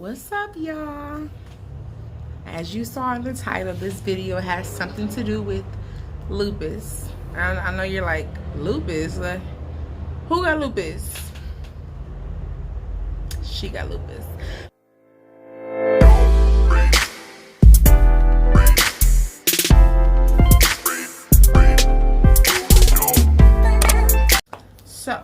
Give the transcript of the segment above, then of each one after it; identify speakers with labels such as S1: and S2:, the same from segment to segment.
S1: What's up, y'all? As you saw in the title, this video has something to do with lupus. I know you're like, lupus? Who got lupus? She got lupus. So,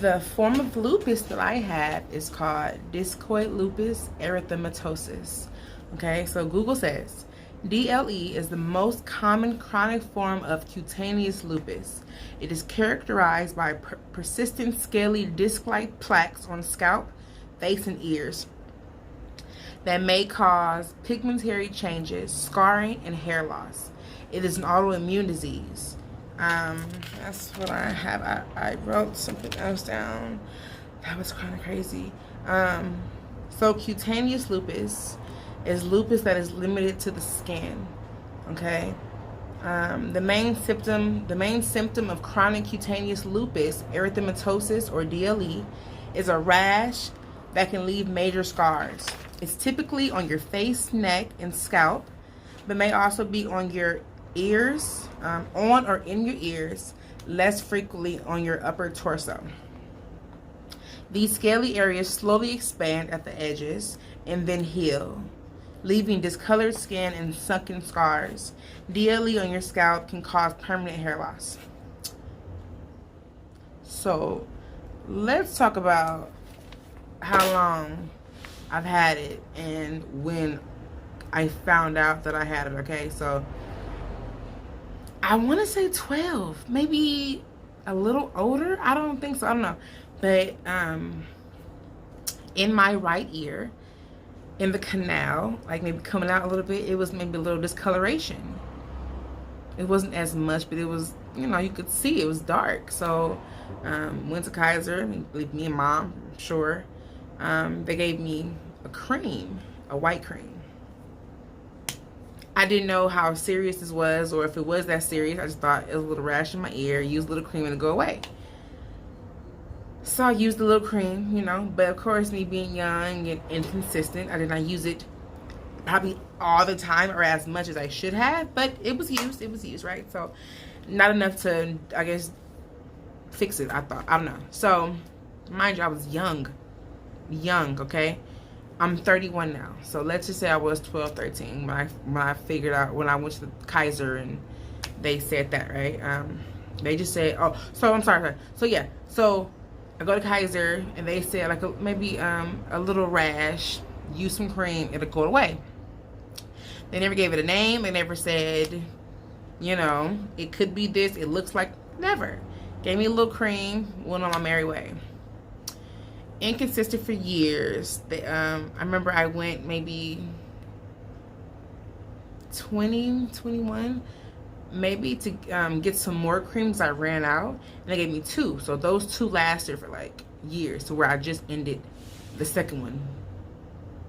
S1: the form of lupus that I have is called Discoid Lupus Erythematosus. Okay, so Google says DLE is the most common chronic form of cutaneous lupus. It is characterized by persistent scaly disc-like plaques on scalp, face, and ears that may cause pigmentary changes, scarring, and hair loss. It is an autoimmune disease. That's what I have. I wrote something else down that was kind of crazy. So cutaneous lupus is lupus that is limited to the skin. Okay. The main symptom of chronic cutaneous lupus erythematosus, or DLE, is a rash that can leave major scars. It's typically on your face, neck, and scalp, but may also be on your ears, on or in your ears, less frequently on your upper torso. These scaly areas slowly expand at the edges and then heal, leaving discolored skin and sunken scars. DLE on your scalp can cause permanent hair loss. So let's talk about how long I've had it and when I found out that I had it. Okay, so I want to say 12, maybe a little older. I don't think so. I don't know. But in my right ear, in the canal, like maybe coming out a little bit, it was maybe a little discoloration. It wasn't as much, but it was, you know, you could see it was dark. So went to Kaiser, me and Mom, I'm sure. They gave me a cream, a white cream. I didn't know how serious this was, or if it was that serious. I just thought it was a little rash in my ear, use a little cream and it'll go away. So I used the little cream, you know, but of course, me being young and inconsistent, I did not use it probably all the time or as much as I should have, but it was used, right? So not enough to, I guess, fix it, I thought. I don't know. So mind you, I was young, okay? I'm 31 now, so let's just say I was 12, 13 when I figured out, when I went to the Kaiser and they said that, right? They just said, oh, so I'm sorry. So yeah, so I go to Kaiser and they said like maybe a little rash, use some cream, it'll go away. They never gave it a name. They never said, you know, it could be this, it looks like, never. Gave me a little cream, went on my merry way. Inconsistent for years. I remember I went maybe 20, 21, maybe to get some more creams. I ran out and they gave me 2. So those 2 lasted for like years, to where I just ended the second one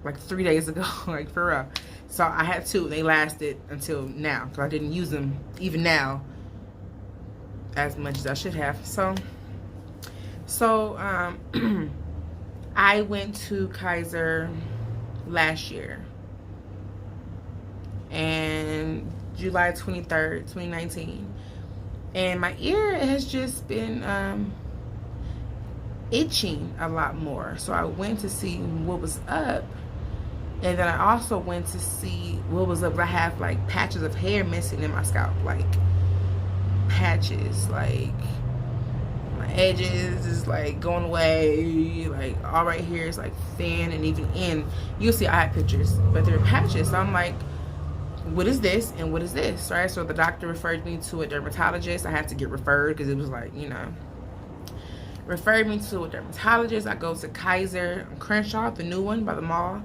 S1: like 3 days ago, like for real. So I had 2. They lasted until now, because I didn't use them even now as much as I should have. So I went to Kaiser last year, and July 23rd, 2019, and my ear has just been itching a lot more. So I went to see what was up, and then I also went to see what was up. I have like patches of hair missing in my scalp, like patches, like my edges is like going away, like all right here is like thin, and even in, you'll see I have pictures, but there are patches. So I'm like, what is this and what is this, right? So the doctor referred me to a dermatologist. I had to get referred because it was like, you know, referred me to a dermatologist. I go to Kaiser on Crenshaw, the new one by the mall.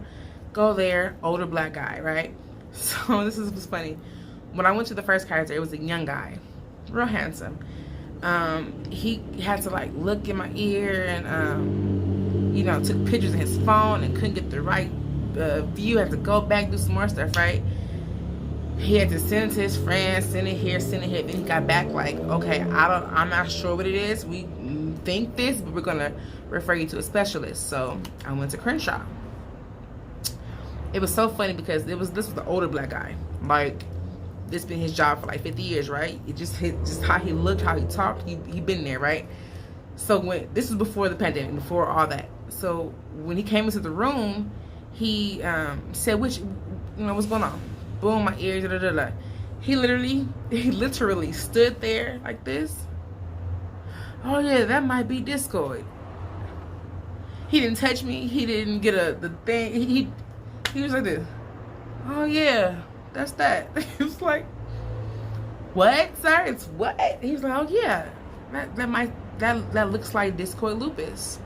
S1: Go there, older black guy, right? So this was funny. When I went to the first Kaiser, it was a young guy, real handsome. He had to like look in my ear and you know, took pictures of his phone and couldn't get the right view. Had to go back, do some more stuff, right? He had to send it to his friends, send it here, send it here. Then he got back like, okay, I'm not sure what it is. We think this, but we're gonna refer you to a specialist. So I went to Crenshaw. it was so funny because this was the older black guy. Like, this been his job for like 50 years, right? It just how he looked, how he talked. He been there, right? So when this was before the pandemic, before all that. So when he came into the room, he said, "Which, what's going on?" Boom, my ears. Da, da, da, da. He literally stood there like this. Oh yeah, that might be Discoid. He didn't touch me. He didn't get the thing. He was like this. Oh yeah, that's that. It's like, what, sir? It's what? He was like, oh yeah, that looks like Discoid lupus.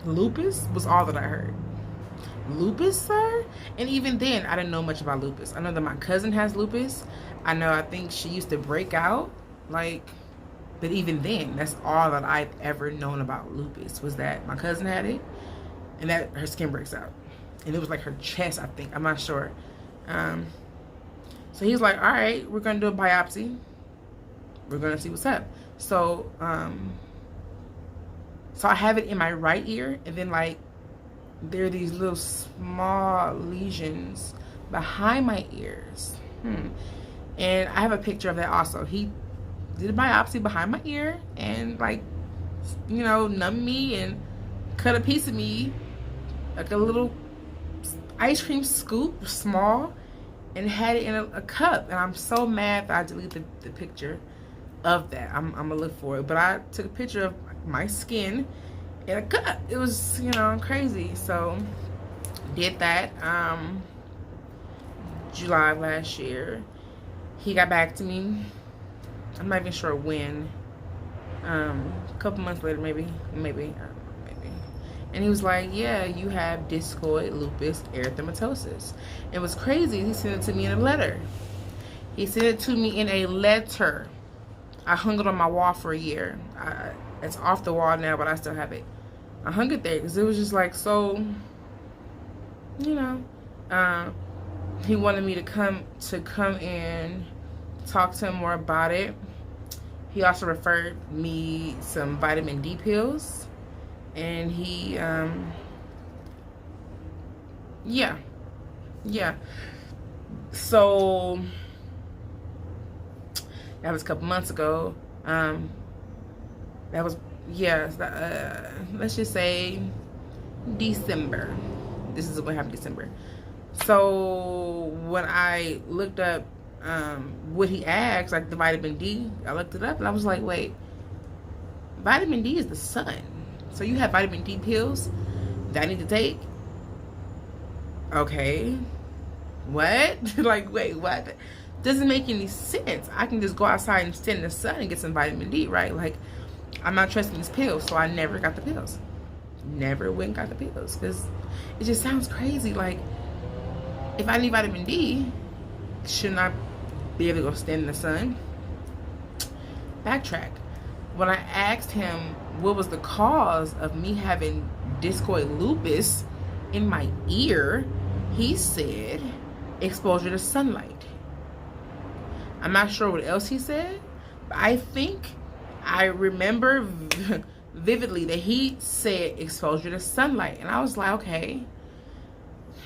S1: Lupus was all that I heard. Lupus, sir? And even then, I didn't know much about lupus. I know that my cousin has lupus. I think she used to break out, like, but even then, that's all that I've ever known about lupus, was that my cousin had it and that her skin breaks out. And it was like her chest, I think. I'm not sure. So he's like, all right, we're going to do a biopsy. We're going to see what's up. So, so I have it in my right ear, and then like there are these little small lesions behind my ears. And I have a picture of that also. He did a biopsy behind my ear and like, numbed me and cut a piece of me, like a little ice cream scoop, small, and had it in a cup. And I'm so mad that I deleted the picture of that. I'm gonna look for it. But I took a picture of my skin in a cup. It was, crazy. So did that July of last year. He got back to me. I'm not even sure when. A couple months later, maybe. And he was like, yeah, you have Discoid Lupus Erythematosus. It was crazy. He sent it to me in a letter. He sent it to me in a letter. I hung it on my wall for a year. It's off the wall now, but I still have it. I hung it there because it was just like so, he wanted me to come in, talk to him more about it. He also referred me some vitamin D pills. And he, yeah. So that was a couple months ago. That was, let's just say December. This is what happened December. So when I looked up what he asked, like the vitamin D, I looked it up and I was like, wait, vitamin D is the sun. So you have vitamin D pills that I need to take? Okay. What? Like, wait, what? Doesn't make any sense. I can just go outside and stand in the sun and get some vitamin D, right? Like, I'm not trusting these pills, so I never got the pills. Never went and got the pills because it just sounds crazy. Like, if I need vitamin D, shouldn't I be able to go stand in the sun? Backtrack. When I asked him what was the cause of me having Discoid lupus in my ear, he said exposure to sunlight. I'm not sure what else he said, but I think I remember vividly that he said exposure to sunlight. And I was like, okay,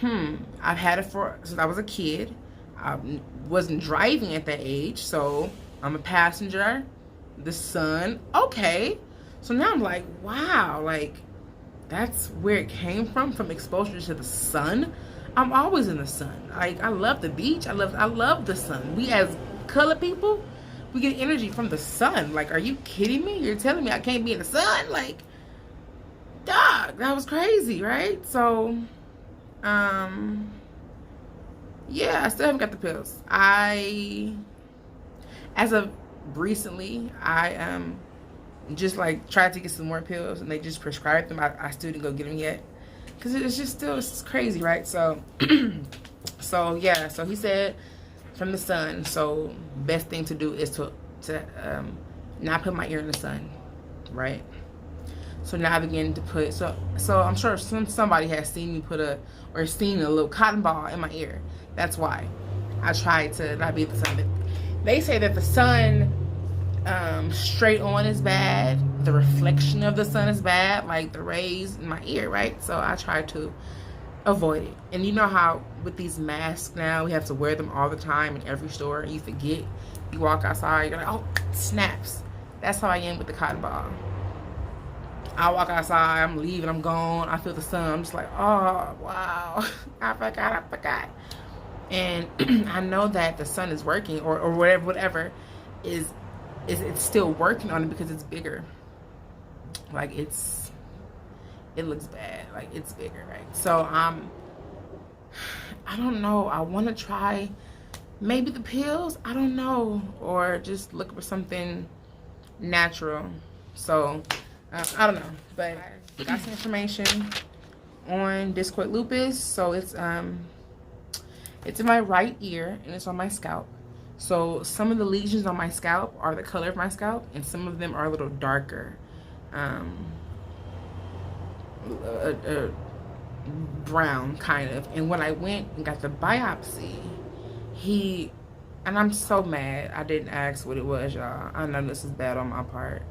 S1: I've had it since I was a kid. I wasn't driving at that age, so I'm a passenger. The sun, okay. So now I'm like, wow, like that's where it came from exposure to the sun. I'm always in the sun. Like, I love the beach. I love the sun. We as colored people, we get energy from the sun. Like, are you kidding me? You're telling me I can't be in the sun? Like, dog, that was crazy, right? So, yeah, I still haven't got the pills. As of recently, I just like tried to get some more pills and they just prescribed them. I still didn't go get them yet because it's crazy, right? So so he said from the sun. So best thing to do is to not put my ear in the sun, right? So now I begin to put, so I'm sure somebody has seen me seen a little cotton ball in my ear. That's why I tried to not be at the sun. They say that the sun straight on is bad. The reflection of the sun is bad, like the rays in my ear, right? So I try to avoid it. And you know how with these masks now, we have to wear them all the time in every store, and you forget. You walk outside, you're like, oh, snaps. That's how I am with the cotton ball. I walk outside, I'm leaving, I'm gone, I feel the sun, I'm just like, oh, wow, I forgot. And I know that the sun is working, or whatever is it's still working on it because it's bigger. Like it looks bad, like it's bigger, right? So I don't know, I want to try maybe the pills, I don't know, or just look for something natural. So I don't know, but I got some information on Discoid lupus. So it's in my right ear and it's on my scalp. So some of the lesions on my scalp are the color of my scalp, and some of them are a little darker, brown kind of. And when I went and got the biopsy, and I'm so mad I didn't ask what it was, y'all. I know this is bad on my part.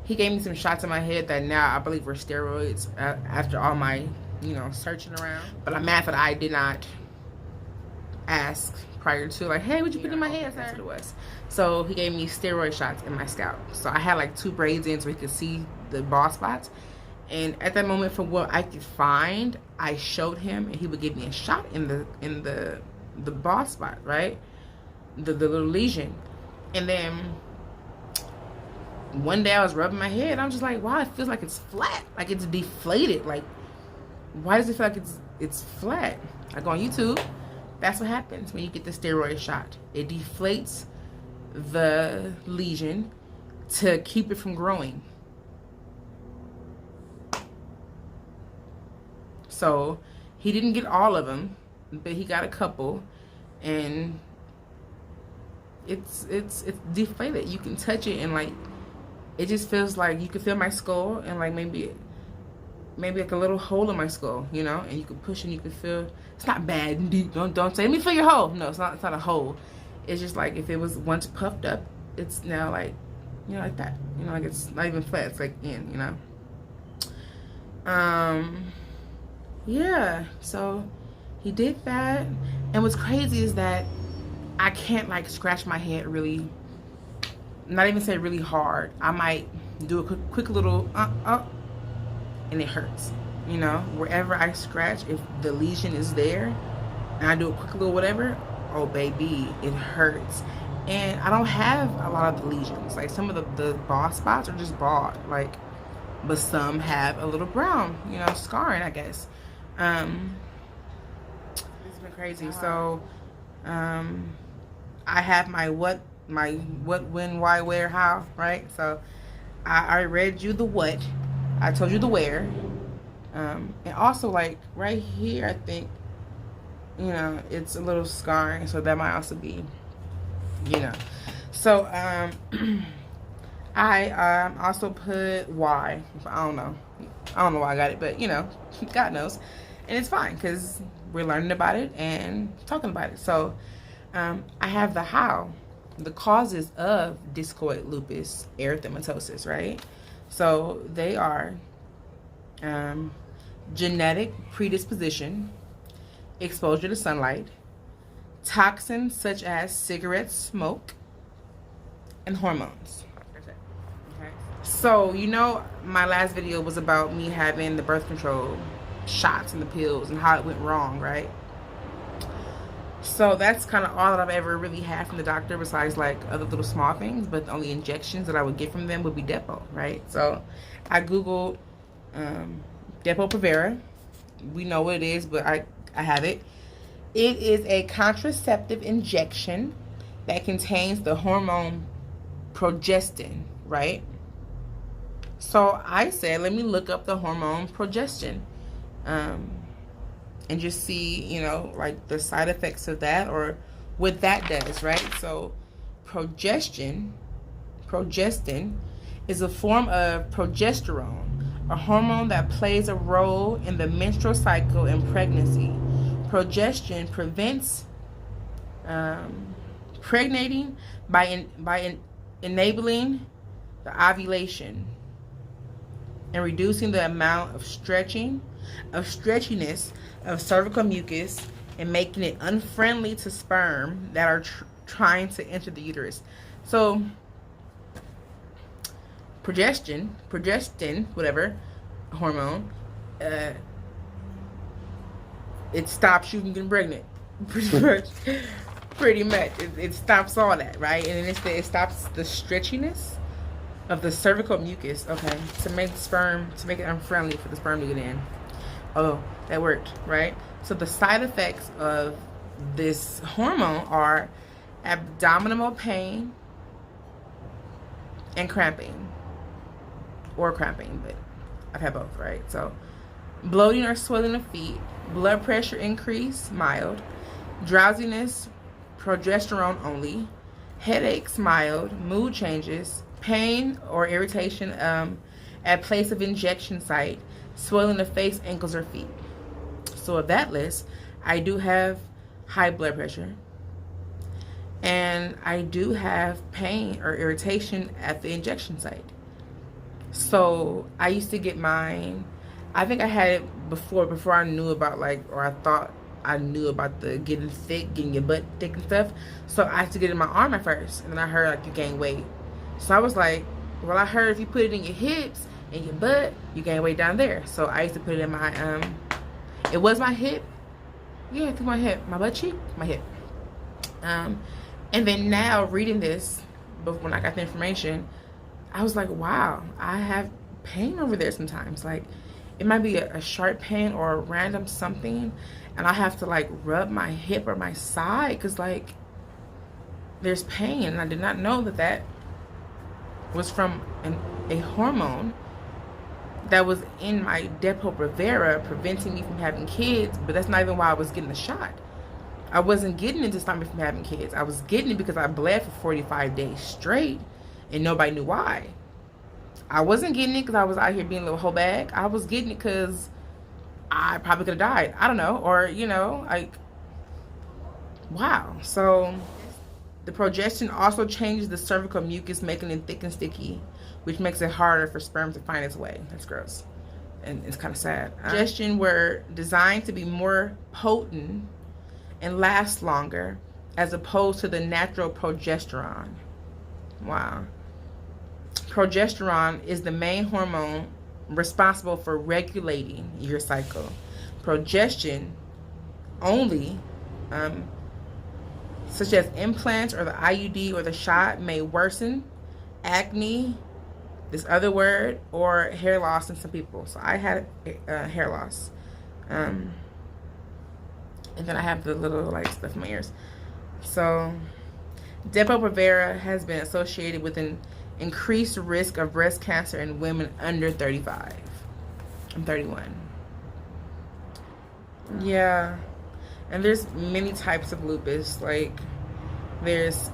S1: He gave me some shots in my head that now I believe were steroids after all my, searching around. But I'm mad that I did not ask prior to, like, hey, what you put in my head, sir? That's what it was. So he gave me steroid shots in my scalp. So I had like 2 braids in so he could see the bald spots. And at that moment, from what I could find, I showed him, and he would give me a shot in the bald spot, right? The little lesion. And then one day I was rubbing my head, I'm just like, wow, it feels like it's flat, like it's deflated. Like, why does it feel like it's flat? I go on YouTube. That's what happens when you get the steroid shot. It deflates the lesion to keep it from growing. So he didn't get all of them, but he got a couple, and it's deflated. You can touch it, and like it just feels like you can feel my skull, and like maybe like a little hole in my skull, and you can push and you can feel. It's not bad and deep. Don't say, let me feel your hole. No, it's not a hole. It's just like if it was once puffed up, it's now like, like that. Like it's not even flat. It's like in, yeah. So he did that, and what's crazy is that I can't like scratch my head really. Not even say really hard. I might do a quick little and it hurts. Wherever I scratch, if the lesion is there and I do a quick little whatever, oh baby, it hurts. And I don't have a lot of the lesions. Like some of the bald spots are just bald, like, but some have a little brown, scarring, I guess. It's been crazy. So I have my what, when, why, where, how, right? So I read you the what, I told you the where, and also like right here, I think, it's a little scarring, so that might also be, so I also put why. I don't know why I got it, but God knows, and it's fine because we're learning about it and talking about it. So I have the how, the causes of Discoid lupus erythematosus, right? So they are genetic predisposition, exposure to sunlight, toxins such as cigarette smoke, and hormones. Okay. So my last video was about me having the birth control shots and the pills and how it went wrong, right? So that's kind of all that I've ever really had from the doctor, besides like other little small things, but the only injections that I would get from them would be Depo, right? So I Googled Depo-Provera. We know what it is, but I have it. It is a contraceptive injection that contains the hormone progestin, right? So I said, let me look up the hormone progestin. And just see, like the side effects of that or what that does, right? So progestin is a form of progesterone, a hormone that plays a role in the menstrual cycle and pregnancy. Progestin prevents pregnating by enabling the ovulation and reducing the amount of stretching of stretchiness of cervical mucus and making it unfriendly to sperm that are trying to enter the uterus. So progestin, whatever hormone, it stops you from getting pregnant. Pretty much. It stops all that, right? And then it stops the stretchiness of the cervical mucus, okay, to make it unfriendly for the sperm to get in. Oh, that worked, right? So the side effects of this hormone are abdominal pain and cramping, but I've had both, right? So bloating or swelling of feet, blood pressure increase, mild, drowsiness, progesterone only, headaches, mild, mood changes, pain or irritation at place of injection site, swelling of face, ankles, or feet. So of that list, I do have high blood pressure, and I do have pain or irritation at the injection site. So I used to get mine, I think I had it before I knew about, like, or I thought I knew about the getting your butt thick and stuff. So I had to get it in my arm at first, and then I heard like you gain weight. So I was like, well, I heard if you put it in your hips and your butt, you gain weight down there. So I used to put it in my it was my hip. Yeah, I think my hip, my butt cheek, my hip. And then now reading this, but when I got the information, I was like, wow, I have pain over there sometimes. Like, it might be a sharp pain or a random something, and I have to like rub my hip or my side because like there's pain, and I did not know that was from a hormone that was in my Depo-Provera preventing me from having kids. But that's not even why I was getting the shot. I wasn't getting it to stop me from having kids. I was getting it because I bled for 45 days straight and nobody knew why. I wasn't getting it because I was out here being a little whole bag. I was getting it because I probably could have died. I don't know. Or, you know, like, wow. So the progestin also changes the cervical mucus, making it thick and sticky, which makes it harder for sperm to find its way. That's gross. And it's kind of sad. Progestin were designed to be more potent and last longer as opposed to the natural progesterone. Wow. Progesterone is the main hormone responsible for regulating your cycle. Progestin only, such as implants or the IUD or the shot, may worsen acne, this other word, or hair loss in some people. So I had hair loss. And then I have the little like stuff in my ears. So Depo-Provera has been associated with an increased risk of breast cancer in women under 35. I'm 31. Yeah. And there's many types of lupus. Like there's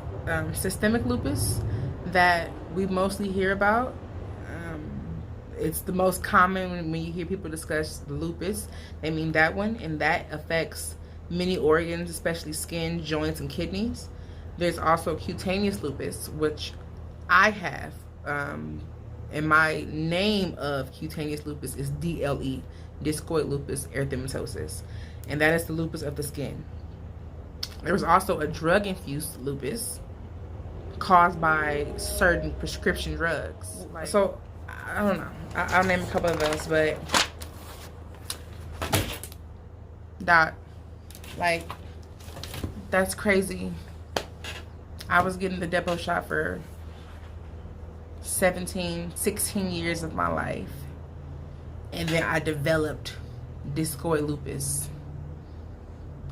S1: systemic lupus that we mostly hear about. It's the most common when you hear people discuss lupus. They mean that one, and that affects many organs, especially skin, joints, and kidneys. There's also cutaneous lupus, which I have. And my name of cutaneous lupus is DLE, Discoid Lupus Erythematosus, and that is the lupus of the skin. There's also a drug-infused lupus caused by certain prescription drugs. So I don't know. I'll name a couple of those, but that's crazy. I was getting the Depo shot for 16 years of my life, and then I developed Discoid lupus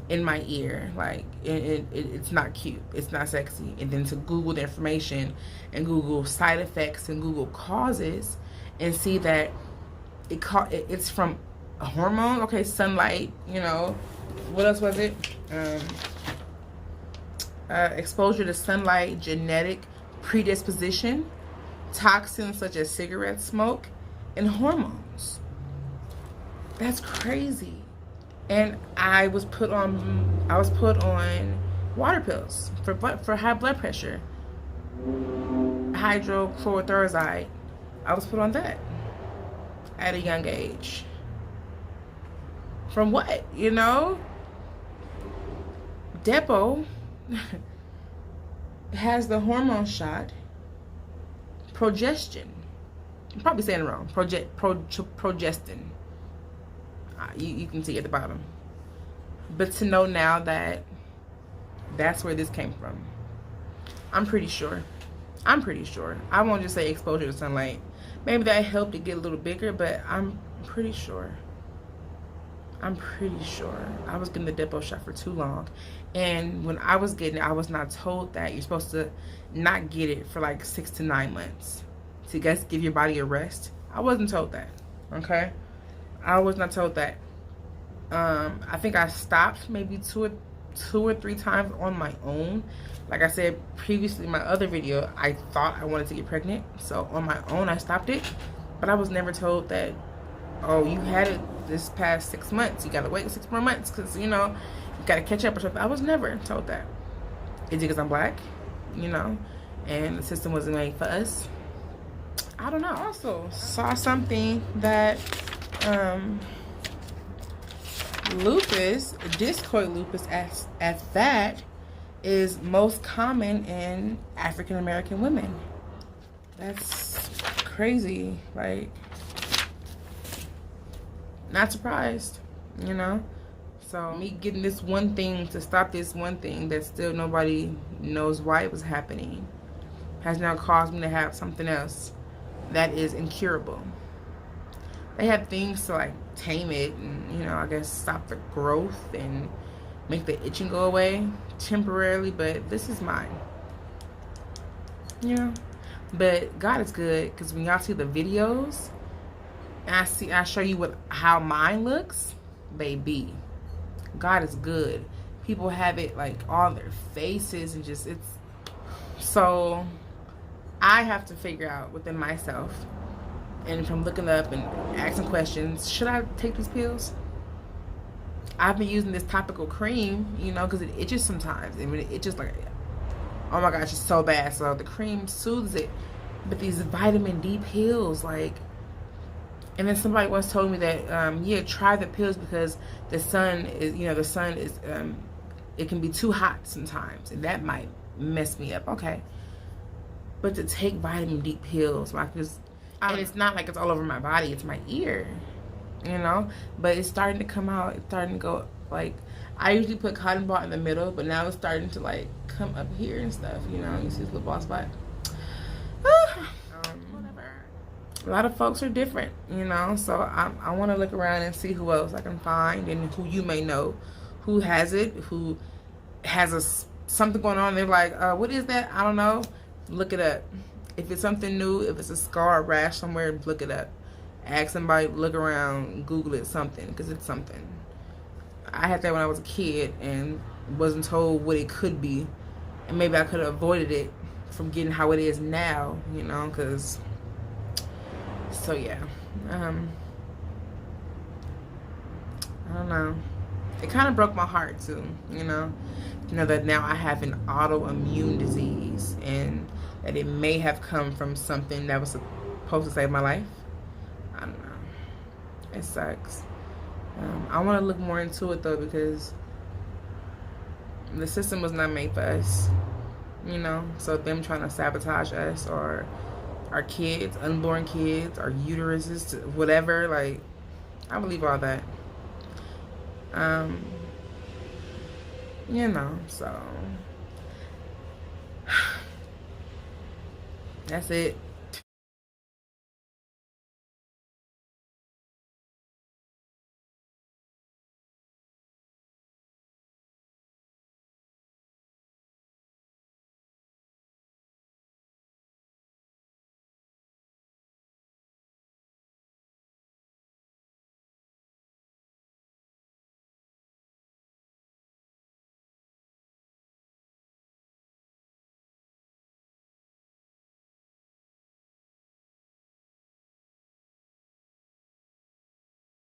S1: in my ear. Like it's not cute, it's not sexy. And then to Google the information and Google side effects and Google causes and see that it's from a hormone. Okay, sunlight, you know, what else was it? Exposure to sunlight, genetic predisposition, toxins such as cigarette smoke, and hormones. That's crazy. And I was put on water pills for high blood pressure, hydrochlorothiazide. I was put on that at a young age. From what, you know? Depo has the hormone shot, progestin. I'm probably saying it wrong. Progestin. You can see at the bottom. But to know now that that's where this came from, I'm pretty sure. I won't just say exposure to sunlight. Maybe that helped it get a little bigger, but I'm pretty sure. I was getting the Depo shot for too long. And when I was getting it, I was not told that you're supposed to not get it for like 6 to 9 months. To give your body a rest. I wasn't told that. Okay? I was not told that. I think I stopped maybe two or three times on my own. Like I said previously in my other video, I thought I wanted to get pregnant. So on my own, I stopped it. But I was never told that, oh, you had it this past 6 months. You gotta wait 6 more months because, you know, you gotta catch up or something. I was never told that. Is it because I'm black? You know? And the system wasn't made for us? I don't know. Also saw something that lupus, discoid lupus at that, is most common in African American women. That's crazy. Like, not surprised, you know? So me getting this one thing to stop this one thing that still nobody knows why it was happening has now caused me to have something else that is incurable. They have things to like tame it and, you know, I guess stop the growth and make the itching go away temporarily, but this is mine, you know? But God is good, because when y'all see the videos and I show you how mine looks, baby, God is good. People have it like on their faces and just, it's so I have to figure out within myself, and from looking up and asking questions, should I take these pills? I've been using this topical cream, you know, because it itches sometimes. I mean, it itches like, oh my gosh, it's so bad. So the cream soothes it. But these vitamin D pills, like, and then somebody once told me that, yeah, try the pills because the sun is, you know, it can be too hot sometimes, and that might mess me up. Okay. But to take vitamin D pills, like this, and it's not like it's all over my body, it's my ear, you know? But it's starting to come out, it's starting to go, like, I usually put cotton ball in the middle, but now it's starting to, like, come up here and stuff, you know? You see this little ball spot? Whatever. A lot of folks are different, you know? So I want to look around and see who else I can find and who you may know who has it, who has something going on. They're like, what is that? I don't know. Look it up. If it's something new, if it's a scar or rash somewhere, look it up. Ask somebody, look around, Google it, something, because it's something. I had that when I was a kid and wasn't told what it could be, and maybe I could have avoided it from getting how it is now, you know, because, so yeah, I don't know. It kind of broke my heart too, you know that now I have an autoimmune disease and that it may have come from something that was supposed to save my life. I don't know. It sucks. I want to look more into it though, because the system was not made for us, you know? So them trying to sabotage us or our kids, unborn kids, our uteruses, whatever, like, I believe all that. You know, so that's it.